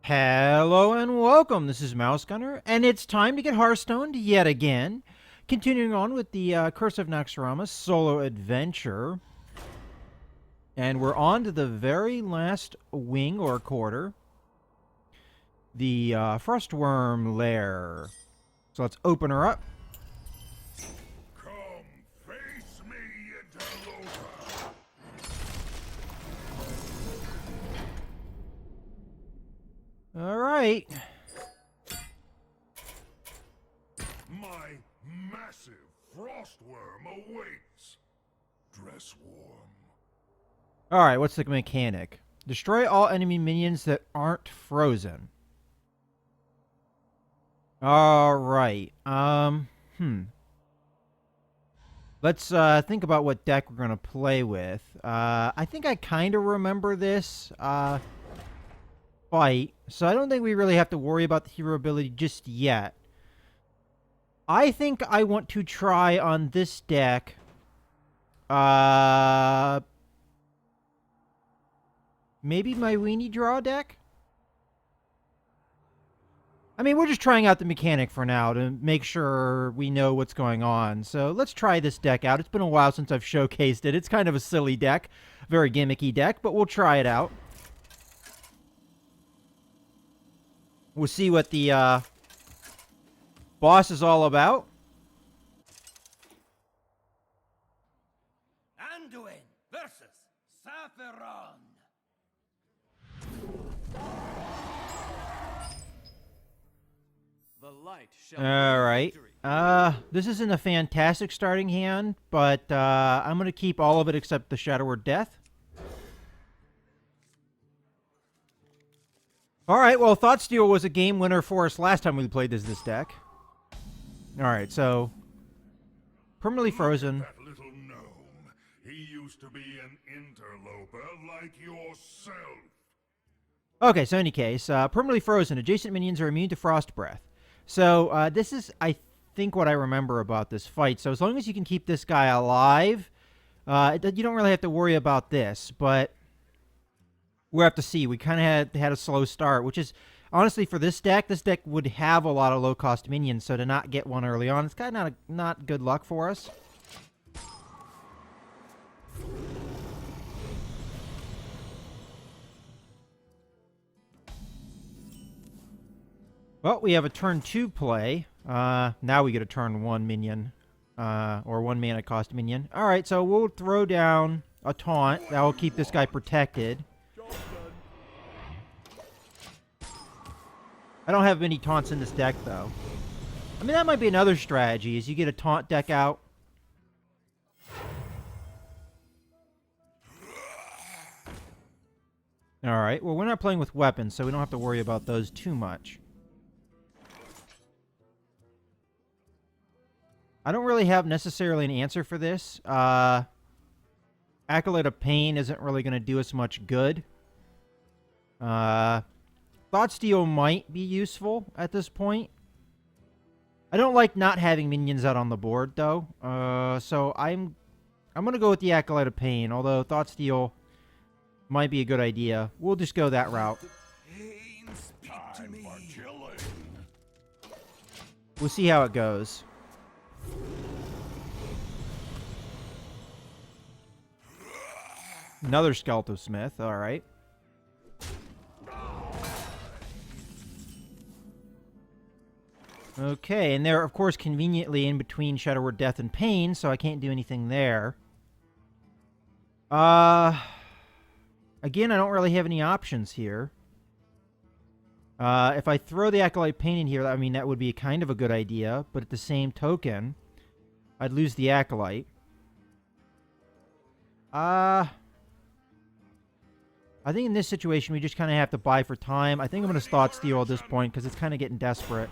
Hello and welcome. This is Mouse Gunner, and it's time to get Hearthstoned yet again. Continuing on with the Curse of Naxxramas solo adventure. And we're on to the very last wing or quarter. The Frostworm lair. So let's open her up. Come face me, interloper. Alright. My massive frostworm awaits. Dress warm. Alright, what's the mechanic? Destroy all enemy minions that aren't frozen. Alright. Let's think about what deck we're going to play with. I think I kind of remember this fight, so I don't think we really have to worry about the hero ability just yet. I think I want to try on this deck maybe my Weenie Draw deck? I mean, we're just trying out the mechanic for now to make sure we know what's going on. So let's try this deck out. It's been a while since I've showcased it. It's kind of a silly deck, very gimmicky deck, but we'll try it out. We'll see what the boss is all about. Anduin versus Saffron. The light shall All right. This isn't a fantastic starting hand, but I'm going to keep all of it except the Shadow Word Death. All right, well, Thoughtsteal was a game winner for us last time we played this deck. All right, so permanently frozen. That little gnome. He used to be an interloper like yourself. Okay, so in any case, permanently frozen. Adjacent minions are immune to Frost Breath. So this is, I think, what I remember about this fight. So as long as you can keep this guy alive, you don't really have to worry about this. But we'll have to see. We kind of had a slow start, which is, honestly, for this deck would have a lot of low-cost minions. So to not get one early on, it's kind of not good luck for us. Well, we have a turn 2 play. Now we get a turn 1 minion. Or 1 mana cost minion. Alright, so we'll throw down a taunt. That will keep this guy protected. I don't have many taunts in this deck, though. I mean, that might be another strategy, is you get a taunt deck out. Alright, well, we're not playing with weapons, so we don't have to worry about those too much. I don't really have necessarily an answer for this. Acolyte of Pain isn't really going to do us much good. Thoughtsteal might be useful at this point. I don't like not having minions out on the board, though. So I'm going to go with the Acolyte of Pain, although Thoughtsteal might be a good idea. We'll just go that route. Time for killing. We'll see how it goes. Another Skeletal Smith, alright. Okay, and they're, of course, conveniently in between Shadow Word Death and Pain, so I can't do anything there. Again, I don't really have any options here. If I throw the Acolyte Pain in here, I mean, that would be kind of a good idea, but at the same token, I'd lose the Acolyte. I think in this situation, we just kind of have to buy for time. I think I'm going to Thoughtsteal at this point, because it's kind of getting desperate.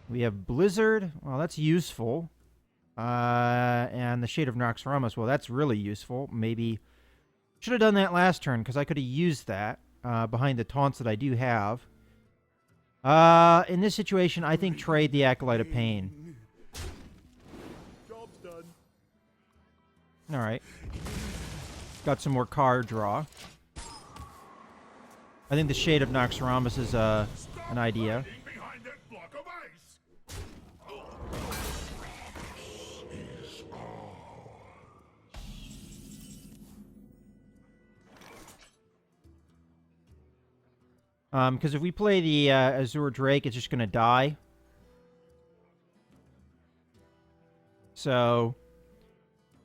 We have Blizzard. Well, that's useful. And the Shade of Naxxramas. Well, that's really useful. Maybe should have done that last turn, because I could have used that behind the taunts that I do have. In this situation, I think trade the Acolyte of Pain. Job's done. All right. Got some more card draw. I think the Shade of Naxxramas is an idea. Hiding behind that block of ice. Because if we play the Azure Drake, it's just going to die. So,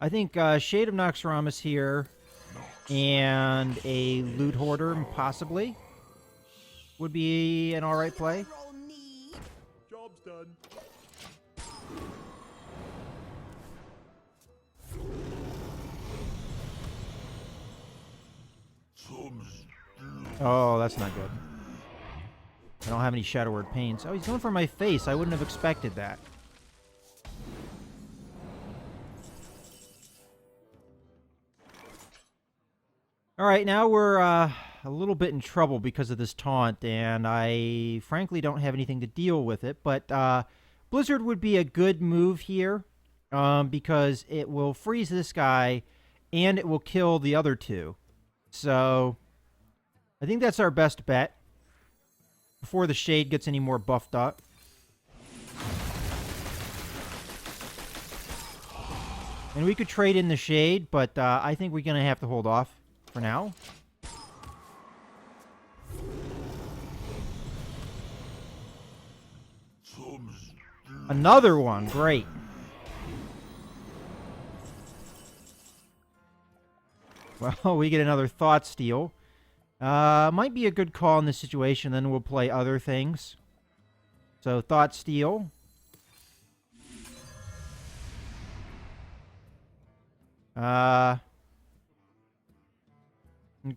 I think Shade of Naxxramas here and a Loot Hoarder, possibly, would be an alright play. Job's done. Oh, that's not good. I don't have any Shadow Word Pains. Oh, he's going for my face. I wouldn't have expected that. Alright, now we're a little bit in trouble because of this taunt, and I frankly don't have anything to deal with it, but Blizzard would be a good move here, because it will freeze this guy, and it will kill the other two. So, I think that's our best bet before the Shade gets any more buffed up. And we could trade in the Shade, but I think we're going to have to hold off for now. Another one. Great. Well, we get another Thought Steal. Might be a good call in this situation, then we'll play other things. So, Thought Steal.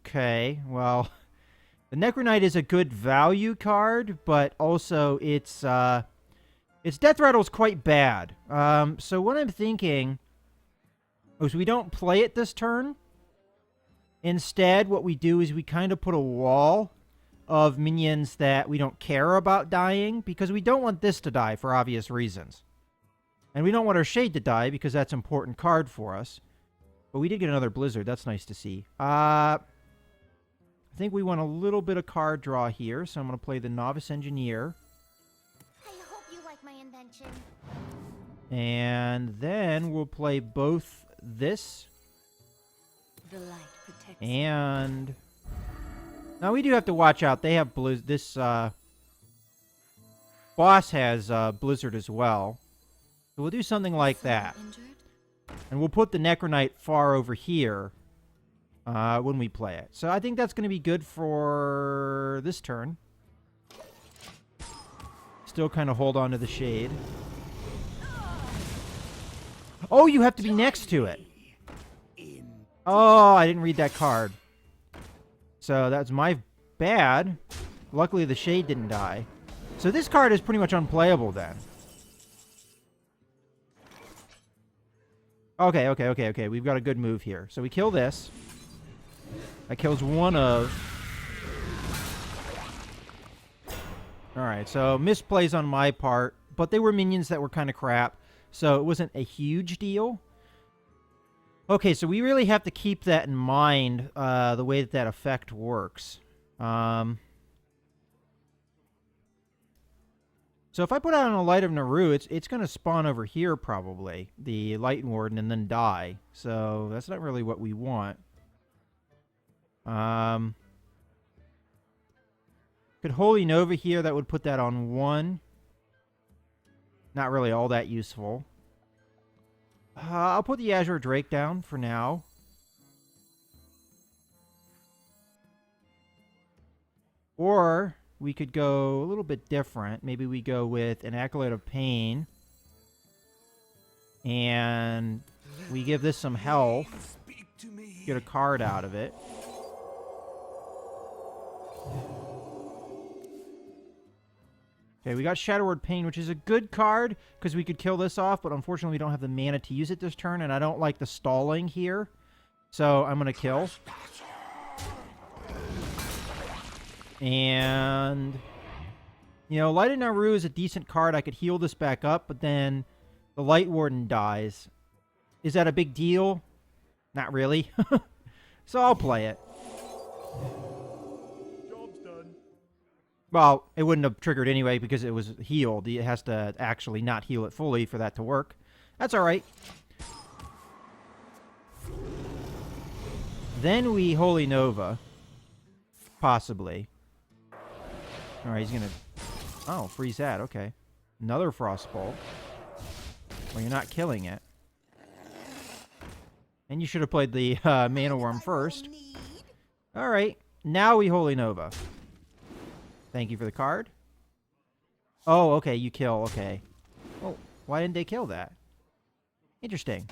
Okay, well, the Necronite is a good value card, but also its death rattle is quite bad. So what I'm thinking is we don't play it this turn. Instead, what we do is we kind of put a wall of minions that we don't care about dying, because we don't want this to die for obvious reasons. And we don't want our Shade to die, because that's an important card for us. But we did get another Blizzard. That's nice to see. I think we want a little bit of card draw here, so I'm going to play the Novice Engineer. I hope you like my invention. And then we'll play both this The light protects. and... Now, we do have to watch out. They have Blizzard. This boss has Blizzard as well. So we'll do something like that. Injured? And we'll put the Necronite far over here when we play it. So I think that's going to be good for this turn. Still kind of hold on to the Shade. Oh, you have to be next to it. Oh, I didn't read that card. So that's my bad. Luckily, the Shade didn't die. So this card is pretty much unplayable then. Okay. We've got a good move here. So we kill this. That kills one of... Alright, so misplays on my part. But they were minions that were kind of crap. So it wasn't a huge deal. Okay, so we really have to keep that in mind, the way that effect works. So if I put out on a Light of Naru, it's going to spawn over here probably, the Light Warden, and then die. So that's not really what we want. Could Holy Nova here, that would put that on 1. Not really all that useful. I'll put the Azure Drake down for now. Or we could go a little bit different. Maybe we go with an Acolyte of Pain. And we give this some health. Get a card out of it. Okay, we got Shadow Word Pain, which is a good card, because we could kill this off, but unfortunately we don't have the mana to use it this turn, and I don't like the stalling here. So I'm going to kill. And, you know, Light of Naru is a decent card. I could heal this back up, but then the Light Warden dies. Is that a big deal? Not really. So I'll play it. Job's done. Well, it wouldn't have triggered anyway because it was healed. It has to actually not heal it fully for that to work. That's all right. Then we Holy Nova. Possibly. All right, he's going to... Oh, freeze that. Okay. Another Frostbolt. Well, you're not killing it. And you should have played the Mana Worm first. All right. Now we Holy Nova. Thank you for the card. Oh, okay. You kill. Okay. Oh, why didn't they kill that? Interesting.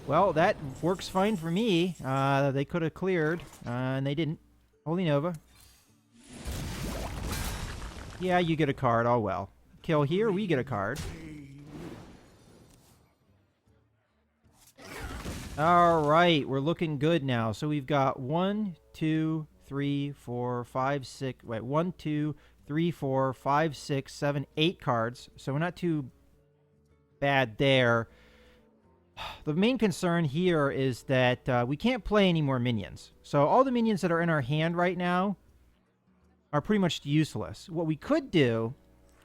Well, that works fine for me. They could have cleared, and they didn't. Holy Nova. Yeah, you get a card. Oh, well. Kill here, we get a card. All right, we're looking good now. So we've got 1, 2, 3, 4, 5, 6. Wait, 1, 2, 3, 4, 5, 6, 7, 8 cards. So we're not too bad there. The main concern here is that we can't play any more minions. So all the minions that are in our hand right now are pretty much useless. What we could do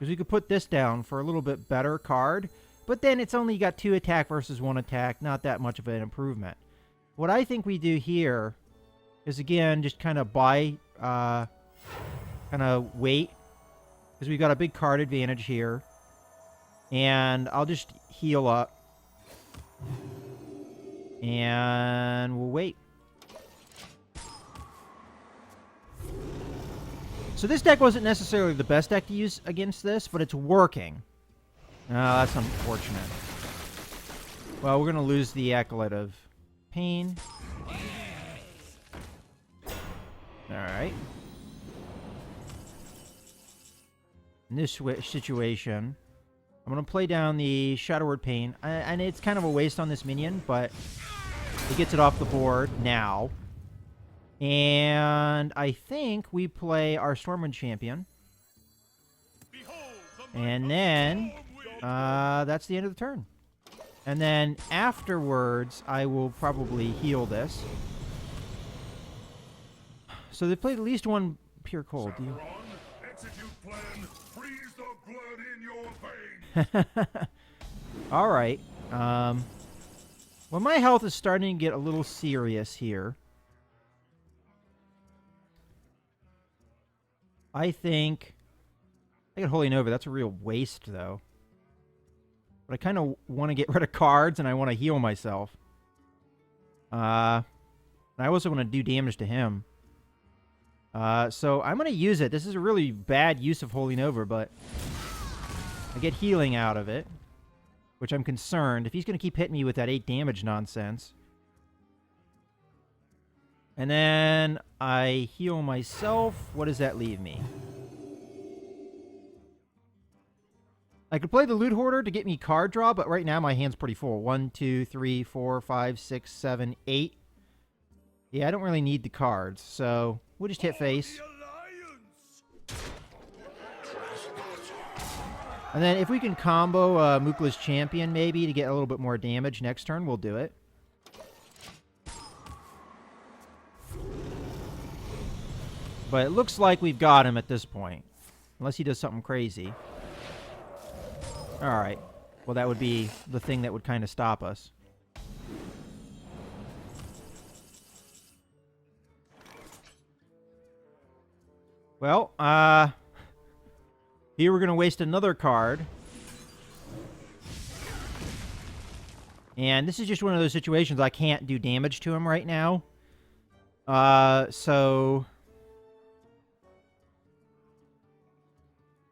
is we could put this down for a little bit better card, but then it's only got 2 attack versus 1 attack, not that much of an improvement. What I think we do here is, again, just kind of buy, kind of wait, because we've got a big card advantage here. And I'll just heal up. And we'll wait. So this deck wasn't necessarily the best deck to use against this, but it's working. Oh, that's unfortunate. Well, we're going to lose the Acolyte of Pain. Alright. In this situation, I'm going to play down the Shadow Word Pain. And it's kind of a waste on this minion, but it gets it off the board now. And I think we play our Stormwind Champion. And then that's the end of the turn. And then afterwards, I will probably heal this. So they played at least one Pure Cold. Execute plan. Freeze the blood in your veins. All right. Well, my health is starting to get a little serious here. I think I get Holy Nova. That's a real waste, though. But I kind of want to get rid of cards, and I want to heal myself. And I also want to do damage to him. So I'm going to use it. This is a really bad use of Holy Nova, but I get healing out of it, which I'm concerned. If he's going to keep hitting me with that 8 damage nonsense. And then I heal myself. What does that leave me? I could play the Loot Hoarder to get me card draw, but right now my hand's pretty full. 1, 2, 3, 4, 5, 6, 7, 8. Yeah, I don't really need the cards, so we'll just hit face. And then if we can combo Mookla's Champion maybe to get a little bit more damage next turn, we'll do it. But it looks like we've got him at this point. Unless he does something crazy. Alright. Well, that would be the thing that would kind of stop us. Well, here we're going to waste another card. And this is just one of those situations I can't do damage to him right now. So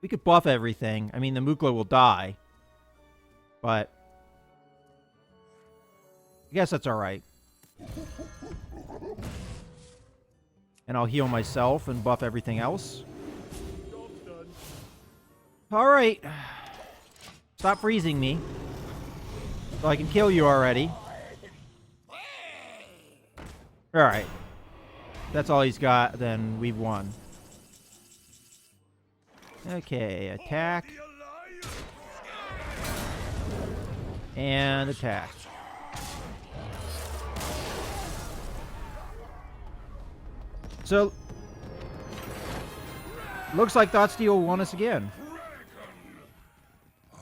we could buff everything. I mean, the Mookla will die. But I guess that's alright. And I'll heal myself and buff everything else. Alright. Stop freezing me. So I can kill you already. Alright. That's all he's got, then we've won. Okay, attack. And attack. So, Looks like Thoughtsteal won us again. I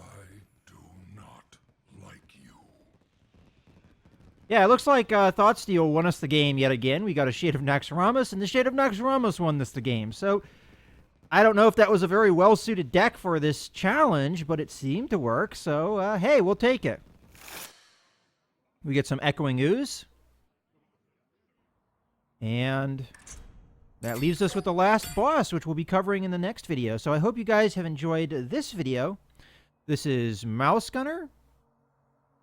do not like you. Yeah, it looks like Thoughtsteal won us the game yet again. We got a Shade of Naxxramas, and the Shade of Naxxramas won us the game. So, I don't know if that was a very well-suited deck for this challenge, but it seemed to work. So, hey, we'll take it. We get some Echoing Ooze. And that leaves us with the last boss, which we'll be covering in the next video. So I hope you guys have enjoyed this video. This is Mouse Gunner,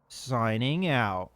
signing out.